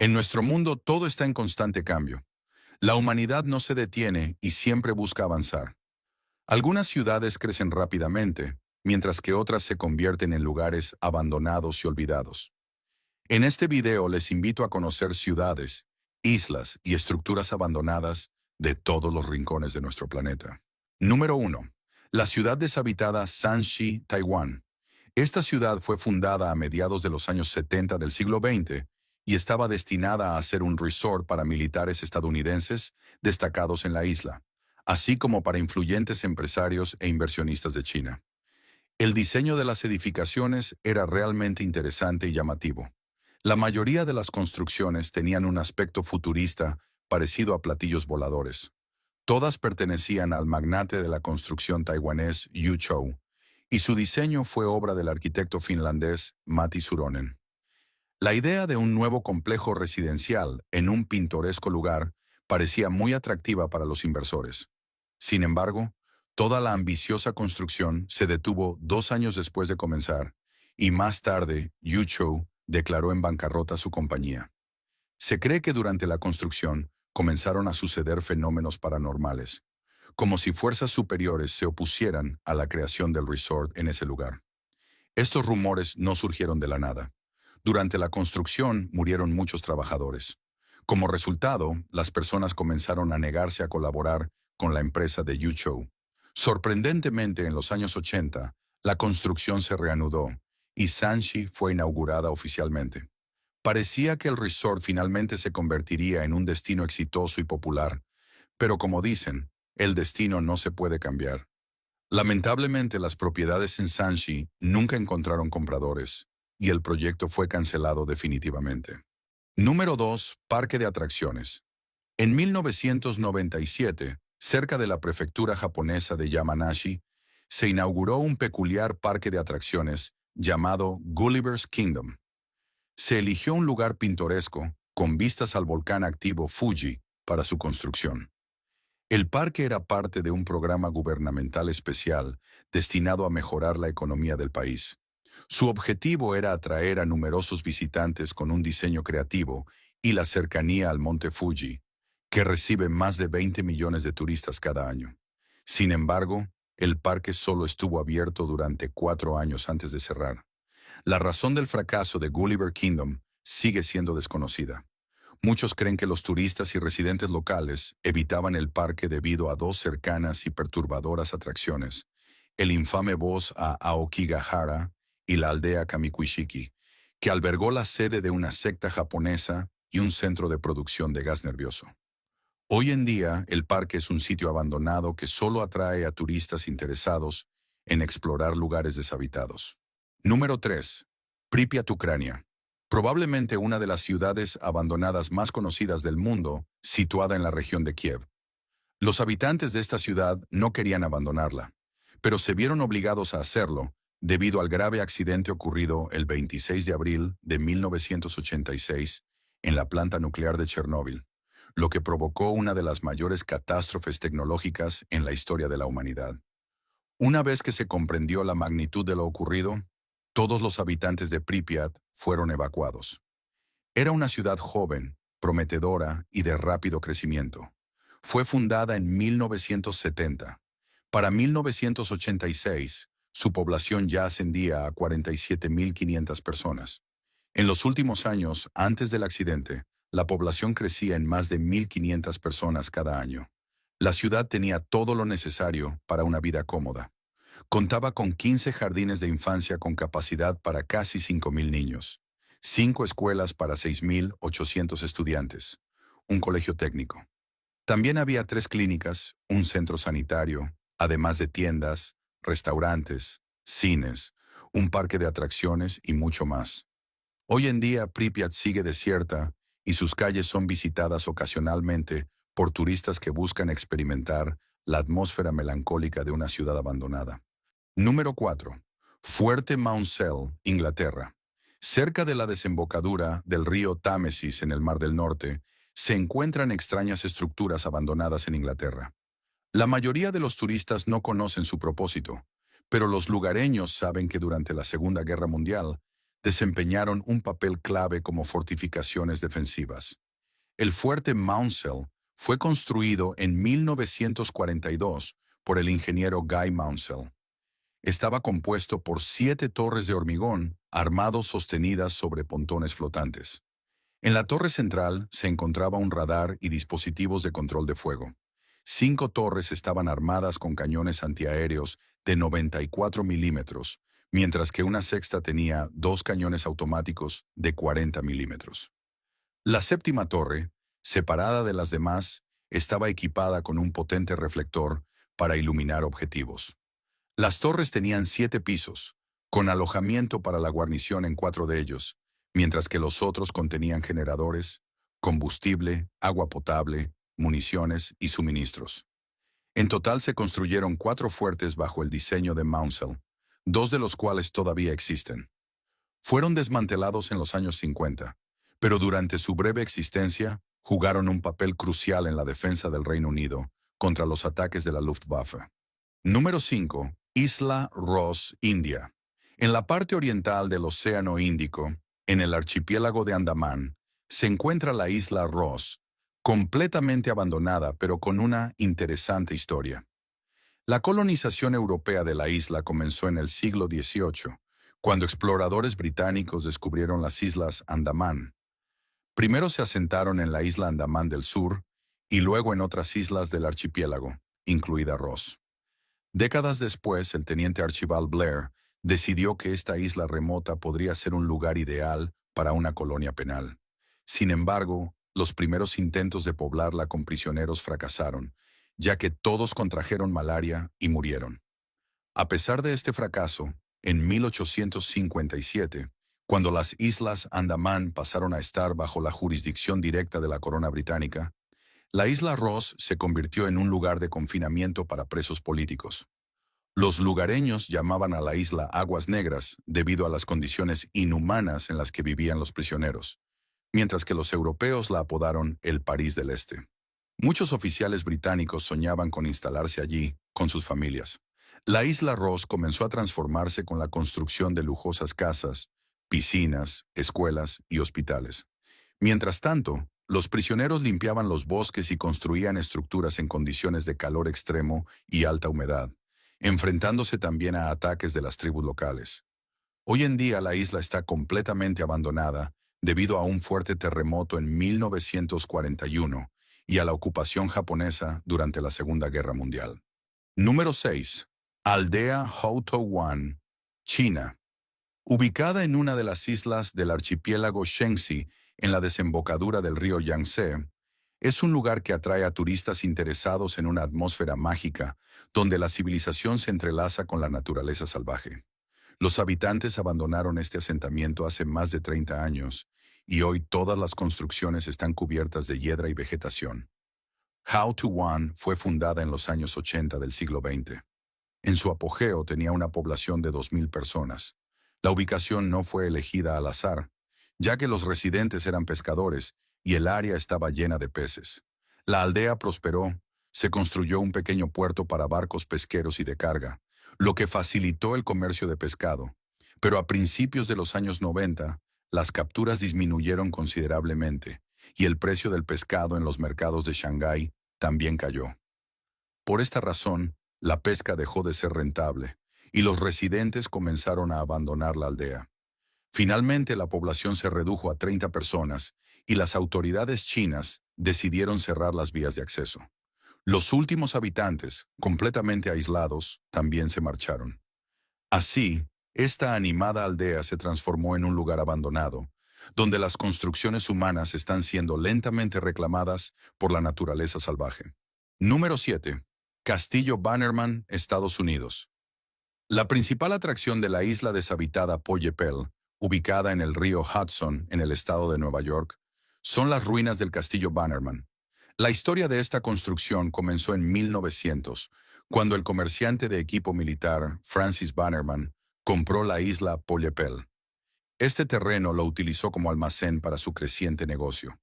En nuestro mundo todo está en constante cambio. La humanidad no se detiene y siempre busca avanzar. Algunas ciudades crecen rápidamente, mientras que otras se convierten en lugares abandonados y olvidados. En este video les invito a conocer ciudades, islas y estructuras abandonadas de todos los rincones de nuestro planeta. Número 1. La ciudad deshabitada Shanxi, Taiwán. Esta ciudad fue fundada a mediados de los años 70 del siglo XX y estaba destinada a ser un resort para militares estadounidenses destacados en la isla, así como para influyentes empresarios e inversionistas de China. El diseño de las edificaciones era realmente interesante y llamativo. La mayoría de las construcciones tenían un aspecto futurista parecido a platillos voladores. Todas pertenecían al magnate de la construcción taiwanés Yu Chou, y su diseño fue obra del arquitecto finlandés Matti Suronen. La idea de un nuevo complejo residencial en un pintoresco lugar parecía muy atractiva para los inversores. Sin embargo, toda la ambiciosa construcción se detuvo 2 años después de comenzar, y más tarde Yu Chou declaró en bancarrota su compañía. Se cree que durante la construcción comenzaron a suceder fenómenos paranormales, como si fuerzas superiores se opusieran a la creación del resort en ese lugar. Estos rumores no surgieron de la nada. Durante la construcción murieron muchos trabajadores. Como resultado, las personas comenzaron a negarse a colaborar con la empresa de Yu Chou. Sorprendentemente, en los años 80, la construcción se reanudó y Shanxi fue inaugurada oficialmente. Parecía que el resort finalmente se convertiría en un destino exitoso y popular, pero como dicen, el destino no se puede cambiar. Lamentablemente, las propiedades en Shanxi nunca encontraron compradores y el proyecto fue cancelado definitivamente. Número 2. Parque de atracciones. En 1997, cerca de la prefectura japonesa de Yamanashi, se inauguró un peculiar parque de atracciones llamado Gulliver's Kingdom. Se eligió un lugar pintoresco, con vistas al volcán activo Fuji, para su construcción. El parque era parte de un programa gubernamental especial destinado a mejorar la economía del país. Su objetivo era atraer a numerosos visitantes con un diseño creativo y la cercanía al monte Fuji, que recibe más de 20 millones de turistas cada año. Sin embargo, el parque solo estuvo abierto durante 4 años antes de cerrar. La razón del fracaso de Gulliver Kingdom sigue siendo desconocida. Muchos creen que los turistas y residentes locales evitaban el parque debido a dos cercanas y perturbadoras atracciones: el infame bosque a Aokigahara y la aldea Kamikuishiki, que albergó la sede de una secta japonesa y un centro de producción de gas nervioso. Hoy en día, el parque es un sitio abandonado que solo atrae a turistas interesados en explorar lugares deshabitados. Número 3. Pripyat, Ucrania. Probablemente una de las ciudades abandonadas más conocidas del mundo, situada en la región de Kiev. Los habitantes de esta ciudad no querían abandonarla, pero se vieron obligados a hacerlo debido al grave accidente ocurrido el 26 de abril de 1986 en la planta nuclear de Chernóbil, lo que provocó una de las mayores catástrofes tecnológicas en la historia de la humanidad. Una vez que se comprendió la magnitud de lo ocurrido, todos los habitantes de Pripyat fueron evacuados. Era una ciudad joven, prometedora y de rápido crecimiento. Fue fundada en 1970. Para 1986, su población ya ascendía a 47.500 personas. En los últimos años, antes del accidente, la población crecía en más de 1.500 personas cada año. La ciudad tenía todo lo necesario para una vida cómoda. Contaba con 15 jardines de infancia con capacidad para casi 5.000 niños, 5 escuelas para 6.800 estudiantes, un colegio técnico. También había 3 clínicas, un centro sanitario, además de tiendas, restaurantes, cines, un parque de atracciones y mucho más. Hoy en día Pripyat sigue desierta y sus calles son visitadas ocasionalmente por turistas que buscan experimentar la atmósfera melancólica de una ciudad abandonada. Número 4. Fuerte Mount Sel, Inglaterra. Cerca de la desembocadura del río Támesis en el Mar del Norte, se encuentran extrañas estructuras abandonadas en Inglaterra. La mayoría de los turistas no conocen su propósito, pero los lugareños saben que durante la Segunda Guerra Mundial, desempeñaron un papel clave como fortificaciones defensivas. El fuerte Maunsell fue construido en 1942 por el ingeniero Guy Maunsell. Estaba compuesto por 7 torres de hormigón armados sostenidas sobre pontones flotantes. En la torre central se encontraba un radar y dispositivos de control de fuego. 5 torres estaban armadas con cañones antiaéreos de 94 milímetros, mientras que una sexta tenía 2 cañones automáticos de 40 milímetros. La séptima torre, separada de las demás, estaba equipada con un potente reflector para iluminar objetivos. Las torres tenían 7 pisos, con alojamiento para la guarnición en 4 de ellos, mientras que los otros contenían generadores, combustible, agua potable, municiones y suministros. En total se construyeron 4 fuertes bajo el diseño de Maunsell, 2 de los cuales todavía existen. Fueron desmantelados en los años 50, pero durante su breve existencia jugaron un papel crucial en la defensa del Reino Unido contra los ataques de la Luftwaffe. Número 5. Isla Ross, India. En la parte oriental del Océano Índico, en el archipiélago de Andamán, se encuentra la isla Ross, completamente abandonada pero con una interesante historia. La colonización europea de la isla comenzó en el siglo XVIII, cuando exploradores británicos descubrieron las islas Andamán. Primero se asentaron en la isla Andamán del Sur y luego en otras islas del archipiélago, incluida Ross. Décadas después, el teniente Archibald Blair decidió que esta isla remota podría ser un lugar ideal para una colonia penal. Sin embargo, los primeros intentos de poblarla con prisioneros fracasaron, ya que todos contrajeron malaria y murieron. A pesar de este fracaso, en 1857, cuando las Islas Andamán pasaron a estar bajo la jurisdicción directa de la corona británica, la isla Ross se convirtió en un lugar de confinamiento para presos políticos. Los lugareños llamaban a la isla Aguas Negras debido a las condiciones inhumanas en las que vivían los prisioneros, mientras que los europeos la apodaron el París del Este. Muchos oficiales británicos soñaban con instalarse allí, con sus familias. La isla Ross comenzó a transformarse con la construcción de lujosas casas, piscinas, escuelas y hospitales. Mientras tanto, los prisioneros limpiaban los bosques y construían estructuras en condiciones de calor extremo y alta humedad, enfrentándose también a ataques de las tribus locales. Hoy en día la isla está completamente abandonada debido a un fuerte terremoto en 1941 y a la ocupación japonesa durante la Segunda Guerra Mundial. Número 6. Aldea Houtou-Wan, China. Ubicada en una de las islas del archipiélago Shenxi, en la desembocadura del río Yangtze, es un lugar que atrae a turistas interesados en una atmósfera mágica, donde la civilización se entrelaza con la naturaleza salvaje. Los habitantes abandonaron este asentamiento hace más de 30 años, y hoy todas las construcciones están cubiertas de hiedra y vegetación. Houtou-Wan fue fundada en los años 80 del siglo XX. En su apogeo tenía una población de 2.000 personas. La ubicación no fue elegida al azar, ya que los residentes eran pescadores y el área estaba llena de peces. La aldea prosperó, se construyó un pequeño puerto para barcos pesqueros y de carga, lo que facilitó el comercio de pescado. Pero a principios de los años 90, las capturas disminuyeron considerablemente y el precio del pescado en los mercados de Shanghái también cayó. Por esta razón, la pesca dejó de ser rentable y los residentes comenzaron a abandonar la aldea. Finalmente, la población se redujo a 30 personas y las autoridades chinas decidieron cerrar las vías de acceso. Los últimos habitantes, completamente aislados, también se marcharon. Así, esta animada aldea se transformó en un lugar abandonado, donde las construcciones humanas están siendo lentamente reclamadas por la naturaleza salvaje. Número 7. Castillo Bannerman, Estados Unidos. La principal atracción de la isla deshabitada Poyepel, ubicada en el río Hudson, en el estado de Nueva York, son las ruinas del Castillo Bannerman. La historia de esta construcción comenzó en 1900, cuando el comerciante de equipo militar Francis Bannerman compró la isla Poyepel. Este terreno lo utilizó como almacén para su creciente negocio.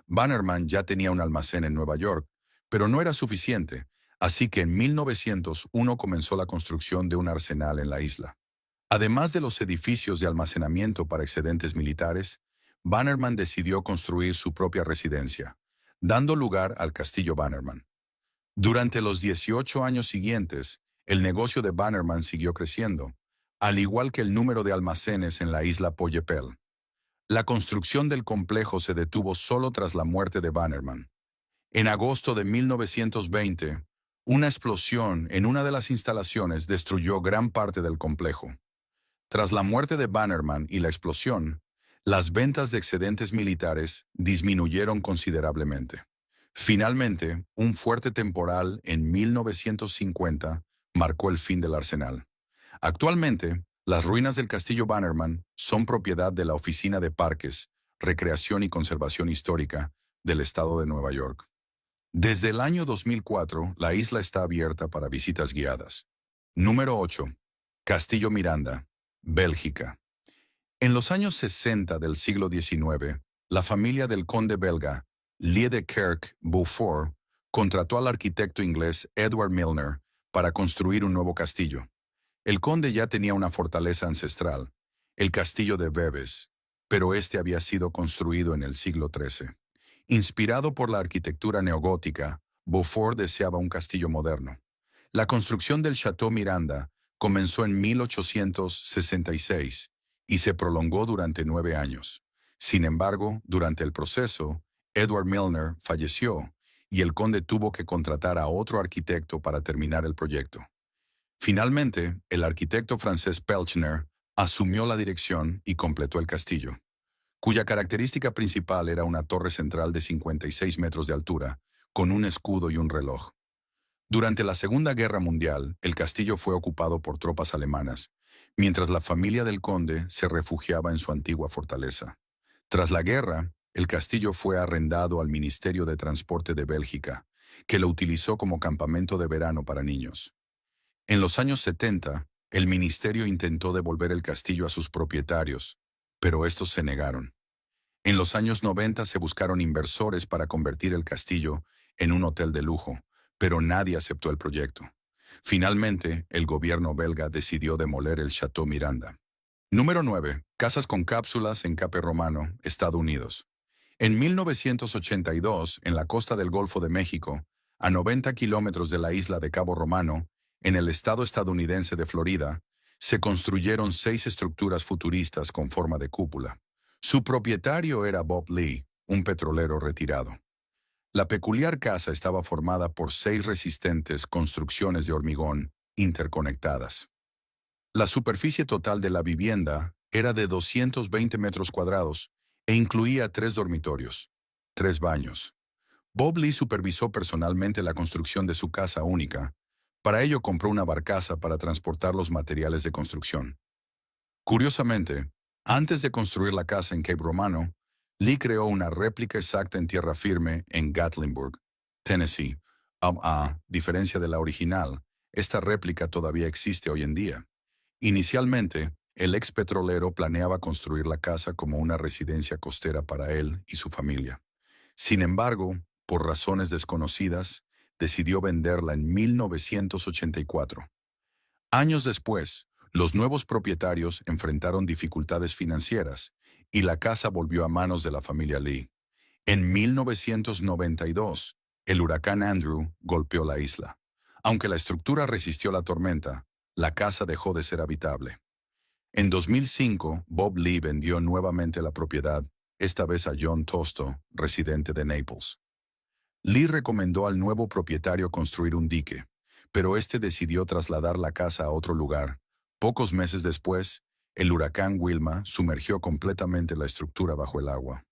Bannerman ya tenía un almacén en Nueva York, pero no era suficiente, así que en 1901 comenzó la construcción de un arsenal en la isla. Además de los edificios de almacenamiento para excedentes militares, Bannerman decidió construir su propia residencia, dando lugar al Castillo Bannerman. Durante los 18 años siguientes, el negocio de Bannerman siguió creciendo, al igual que el número de almacenes en la isla Poyepel. La construcción del complejo se detuvo solo tras la muerte de Bannerman. En agosto de 1920, una explosión en una de las instalaciones destruyó gran parte del complejo. Tras la muerte de Bannerman y la explosión, las ventas de excedentes militares disminuyeron considerablemente. Finalmente, un fuerte temporal en 1950 marcó el fin del arsenal. Actualmente, las ruinas del Castillo Bannerman son propiedad de la Oficina de Parques, Recreación y Conservación Histórica del Estado de Nueva York. Desde el año 2004, la isla está abierta para visitas guiadas. Número 8. Castillo Miranda, Bélgica. En los años 60 del siglo XIX, la familia del conde belga Liedekerk Beaufort contrató al arquitecto inglés Edward Milner para construir un nuevo castillo. El conde ya tenía una fortaleza ancestral, el castillo de Bebes, pero este había sido construido en el siglo XIII. Inspirado por la arquitectura neogótica, Beaufort deseaba un castillo moderno. La construcción del Château Miranda comenzó en 1866 y se prolongó durante 9 años. Sin embargo, durante el proceso, Edward Milner falleció y el conde tuvo que contratar a otro arquitecto para terminar el proyecto. Finalmente, el arquitecto francés Pelchner asumió la dirección y completó el castillo, cuya característica principal era una torre central de 56 metros de altura, con un escudo y un reloj. Durante la Segunda Guerra Mundial, el castillo fue ocupado por tropas alemanas, mientras la familia del conde se refugiaba en su antigua fortaleza. Tras la guerra, el castillo fue arrendado al Ministerio de Transporte de Bélgica, que lo utilizó como campamento de verano para niños. En los años 70, el ministerio intentó devolver el castillo a sus propietarios, pero estos se negaron. En los años 90 se buscaron inversores para convertir el castillo en un hotel de lujo, pero nadie aceptó el proyecto. Finalmente, el gobierno belga decidió demoler el Château Miranda. Número 9. Casas con cápsulas en Cape Romano, Estados Unidos. En 1982, en la costa del Golfo de México, a 90 kilómetros de la isla de Cabo Romano, en el estado estadounidense de Florida, se construyeron 6 estructuras futuristas con forma de cúpula. Su propietario era Bob Lee, un petrolero retirado. La peculiar casa estaba formada por 6 resistentes construcciones de hormigón interconectadas. La superficie total de la vivienda era de 220 metros cuadrados e incluía 3 dormitorios, 3 baños. Bob Lee supervisó personalmente la construcción de su casa única. Para ello compró una barcaza para transportar los materiales de construcción. Curiosamente, antes de construir la casa en Cape Romano, Lee creó una réplica exacta en tierra firme en Gatlinburg, Tennessee. A diferencia de la original, esta réplica todavía existe hoy en día. Inicialmente, el ex petrolero planeaba construir la casa como una residencia costera para él y su familia. Sin embargo, por razones desconocidas, decidió venderla en 1984. Años después, los nuevos propietarios enfrentaron dificultades financieras y la casa volvió a manos de la familia Lee. En 1992, el huracán Andrew golpeó la isla. Aunque la estructura resistió la tormenta, la casa dejó de ser habitable. En 2005, Bob Lee vendió nuevamente la propiedad, esta vez a John Tosto, residente de Naples. Lee recomendó al nuevo propietario construir un dique, pero este decidió trasladar la casa a otro lugar. Pocos meses después, el huracán Wilma sumergió completamente la estructura bajo el agua.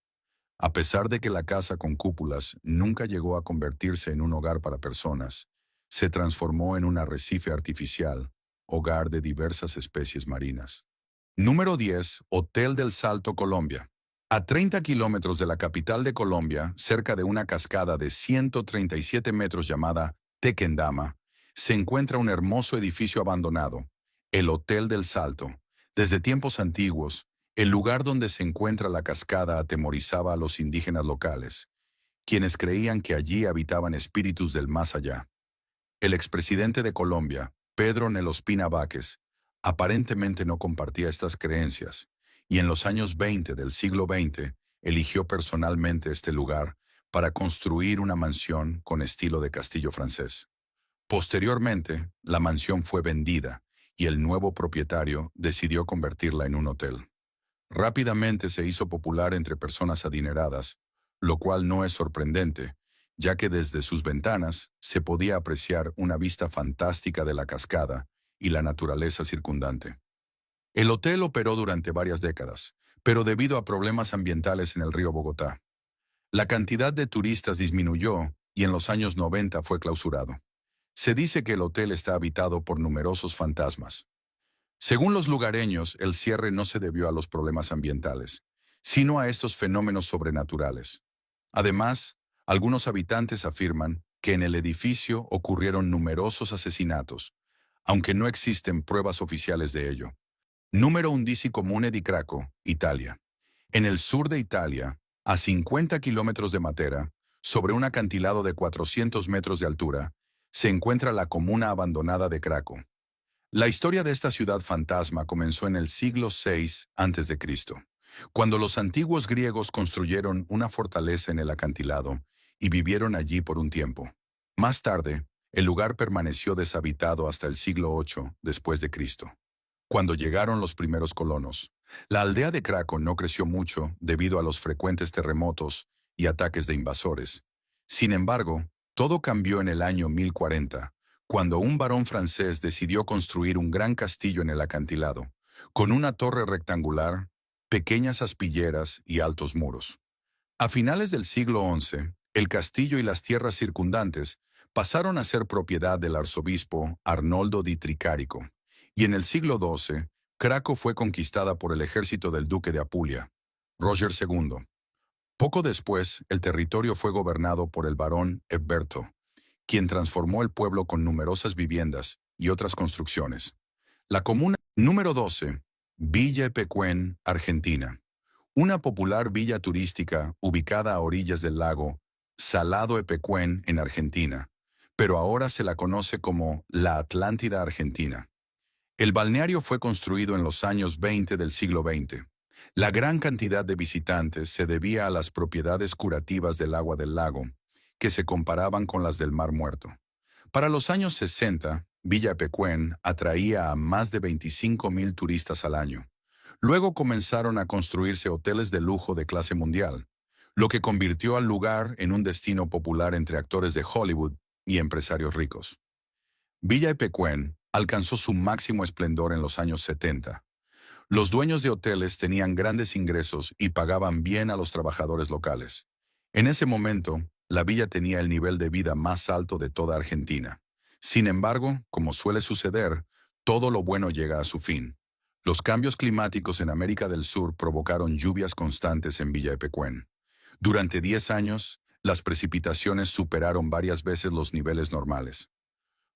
A pesar de que la casa con cúpulas nunca llegó a convertirse en un hogar para personas, se transformó en un arrecife artificial, hogar de diversas especies marinas. Número 10. Hotel del Salto, Colombia. A 30 kilómetros de la capital de Colombia, cerca de una cascada de 137 metros llamada Tequendama, se encuentra un hermoso edificio abandonado, el Hotel del Salto. Desde tiempos antiguos, el lugar donde se encuentra la cascada atemorizaba a los indígenas locales, quienes creían que allí habitaban espíritus del más allá. El expresidente de Colombia, Pedro Nelospina Váquez, aparentemente no compartía estas creencias, y en los años 20 del siglo XX eligió personalmente este lugar para construir una mansión con estilo de castillo francés. Posteriormente, la mansión fue vendida y el nuevo propietario decidió convertirla en un hotel. Rápidamente se hizo popular entre personas adineradas, lo cual no es sorprendente, ya que desde sus ventanas se podía apreciar una vista fantástica de la cascada y la naturaleza circundante. El hotel operó durante varias décadas, pero debido a problemas ambientales en el río Bogotá, la cantidad de turistas disminuyó y en los años 90 fue clausurado. Se dice que el hotel está habitado por numerosos fantasmas. Según los lugareños, el cierre no se debió a los problemas ambientales, sino a estos fenómenos sobrenaturales. Además, algunos habitantes afirman que en el edificio ocurrieron numerosos asesinatos, aunque no existen pruebas oficiales de ello. Número 11 Comune di Craco, Italia. En el sur de Italia, a 50 kilómetros de Matera, sobre un acantilado de 400 metros de altura, se encuentra la comuna abandonada de Craco. La historia de esta ciudad fantasma comenzó en el siglo VI a.C., cuando los antiguos griegos construyeron una fortaleza en el acantilado y vivieron allí por un tiempo. Más tarde, el lugar permaneció deshabitado hasta el siglo VIII después de Cristo. Cuando llegaron los primeros colonos, la aldea de Craco no creció mucho debido a los frecuentes terremotos y ataques de invasores. Sin embargo, todo cambió en el año 1040, cuando un varón francés decidió construir un gran castillo en el acantilado, con una torre rectangular, pequeñas aspilleras y altos muros. A finales del siglo XI, el castillo y las tierras circundantes pasaron a ser propiedad del arzobispo Arnoldo di Tricarico, y en el siglo XII, Craco fue conquistada por el ejército del duque de Apulia, Roger II. Poco después, el territorio fue gobernado por el barón Egberto, quien transformó el pueblo con numerosas viviendas y otras construcciones. La comuna número 12, Villa Epecuén, Argentina. Una popular villa turística ubicada a orillas del lago Salado Epecuén en Argentina, pero ahora se la conoce como la Atlántida Argentina. El balneario fue construido en los años 20 del siglo XX. La gran cantidad de visitantes se debía a las propiedades curativas del agua del lago, que se comparaban con las del Mar Muerto. Para los años 60, Villa Epecuén atraía a más de 25,000 turistas al año. Luego comenzaron a construirse hoteles de lujo de clase mundial, lo que convirtió al lugar en un destino popular entre actores de Hollywood y empresarios ricos. Villa Epecuén alcanzó su máximo esplendor en los años 70. Los dueños de hoteles tenían grandes ingresos y pagaban bien a los trabajadores locales. En ese momento, la villa tenía el nivel de vida más alto de toda Argentina. Sin embargo, como suele suceder, todo lo bueno llega a su fin. Los cambios climáticos en América del Sur provocaron lluvias constantes en Villa Epecuén. Durante 10 años, las precipitaciones superaron varias veces los niveles normales.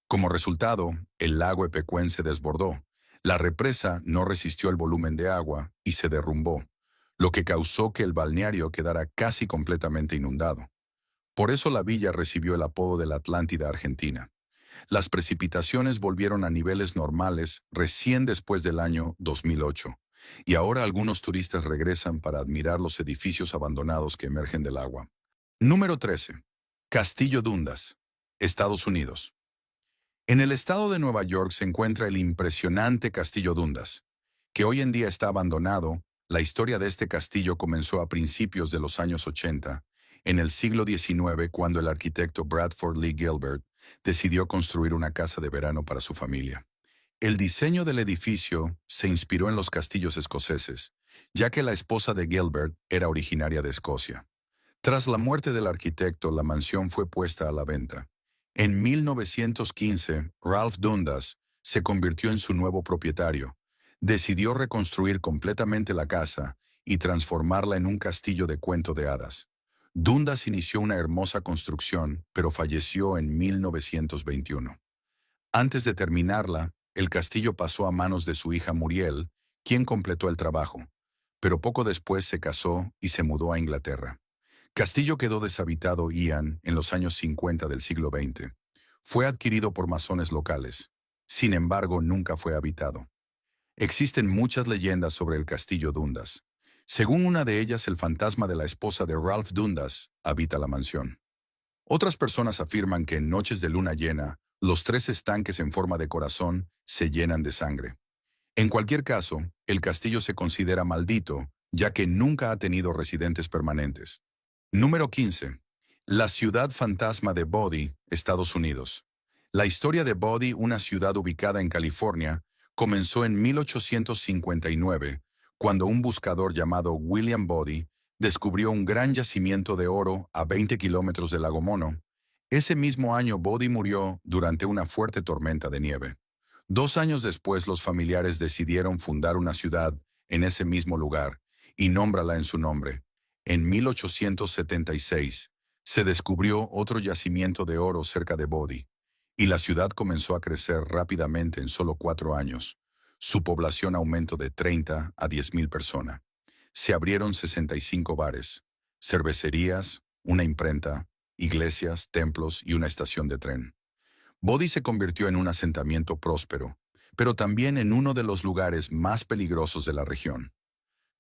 Como resultado, el lago Epecuén se desbordó. La represa no resistió el volumen de agua y se derrumbó, lo que causó que el balneario quedara casi completamente inundado. Por eso la villa recibió el apodo de la Atlántida Argentina. Las precipitaciones volvieron a niveles normales recién después del año 2008, y ahora algunos turistas regresan para admirar los edificios abandonados que emergen del agua. Número 13. Castillo Dundas, Estados Unidos. En el estado de Nueva York se encuentra el impresionante Castillo Dundas, que hoy en día está abandonado. La historia de este castillo comenzó a principios de los años 80, en el siglo XIX, cuando el arquitecto Bradford Lee Gilbert decidió construir una casa de verano para su familia. El diseño del edificio se inspiró en los castillos escoceses, ya que la esposa de Gilbert era originaria de Escocia. Tras la muerte del arquitecto, la mansión fue puesta a la venta. En 1915, Ralph Dundas se convirtió en su nuevo propietario. Decidió reconstruir completamente la casa y transformarla en un castillo de cuento de hadas. Dundas inició una hermosa construcción, pero falleció en 1921. Antes de terminarla, el castillo pasó a manos de su hija Muriel, quien completó el trabajo, pero poco después se casó y se mudó a Inglaterra. Castillo quedó deshabitado en los años 50 del siglo XX. Fue adquirido por masones locales. Sin embargo, nunca fue habitado. Existen muchas leyendas sobre el castillo Dundas. Según una de ellas, el fantasma de la esposa de Ralph Dundas habita la mansión. Otras personas afirman que en noches de luna llena, los tres estanques en forma de corazón se llenan de sangre. En cualquier caso, el castillo se considera maldito, ya que nunca ha tenido residentes permanentes. Número 15. La ciudad fantasma de Bodie, Estados Unidos. La historia de Bodie, una ciudad ubicada en California, comenzó en 1859, cuando un buscador llamado William Bodie descubrió un gran yacimiento de oro a 20 kilómetros del lago Mono. Ese mismo año Bodie murió durante una fuerte tormenta de nieve. 2 años después, los familiares decidieron fundar una ciudad en ese mismo lugar y nómbrala en su nombre. En 1876, se descubrió otro yacimiento de oro cerca de Bodie, y la ciudad comenzó a crecer rápidamente en solo 4 años. Su población aumentó de 30 a 10,000 personas. Se abrieron 65 bares, cervecerías, una imprenta, iglesias, templos y una estación de tren. Bodie se convirtió en un asentamiento próspero, pero también en uno de los lugares más peligrosos de la región.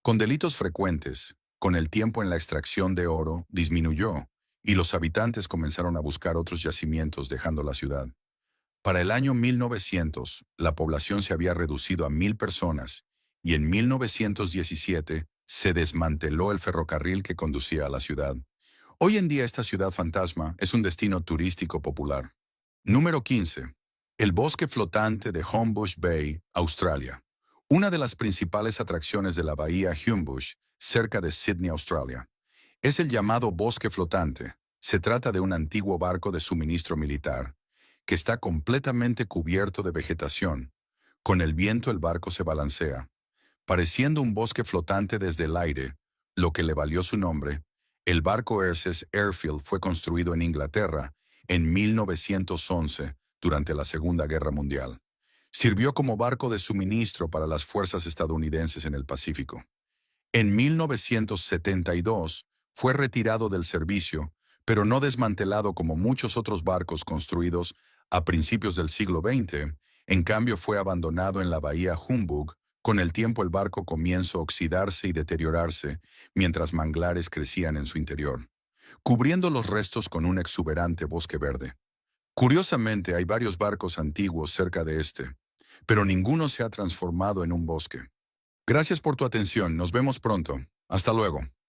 Con delitos frecuentes, con el tiempo en la extracción de oro disminuyó, y los habitantes comenzaron a buscar otros yacimientos dejando la ciudad. Para el año 1900, la población se había reducido a 1,000 personas, y en 1917 se desmanteló el ferrocarril que conducía a la ciudad. Hoy en día esta ciudad fantasma es un destino turístico popular. Número 15. El bosque flotante de Homebush Bay, Australia. Una de las principales atracciones de la bahía Homebush, cerca de Sydney, Australia, es el llamado bosque flotante. Se trata de un antiguo barco de suministro militar, que está completamente cubierto de vegetación. Con el viento el barco se balancea, pareciendo un bosque flotante desde el aire, lo que le valió su nombre. El barco Essex Airfield fue construido en Inglaterra en 1911 durante la Segunda Guerra Mundial. Sirvió como barco de suministro para las fuerzas estadounidenses en el Pacífico. En 1972 fue retirado del servicio, pero no desmantelado como muchos otros barcos construidos a principios del siglo XX. En cambio, fue abandonado en la bahía Humbug. Con el tiempo el barco comienza a oxidarse y deteriorarse, mientras manglares crecían en su interior, cubriendo los restos con un exuberante bosque verde. Curiosamente, hay varios barcos antiguos cerca de este, pero ninguno se ha transformado en un bosque. Gracias por tu atención, nos vemos pronto. Hasta luego.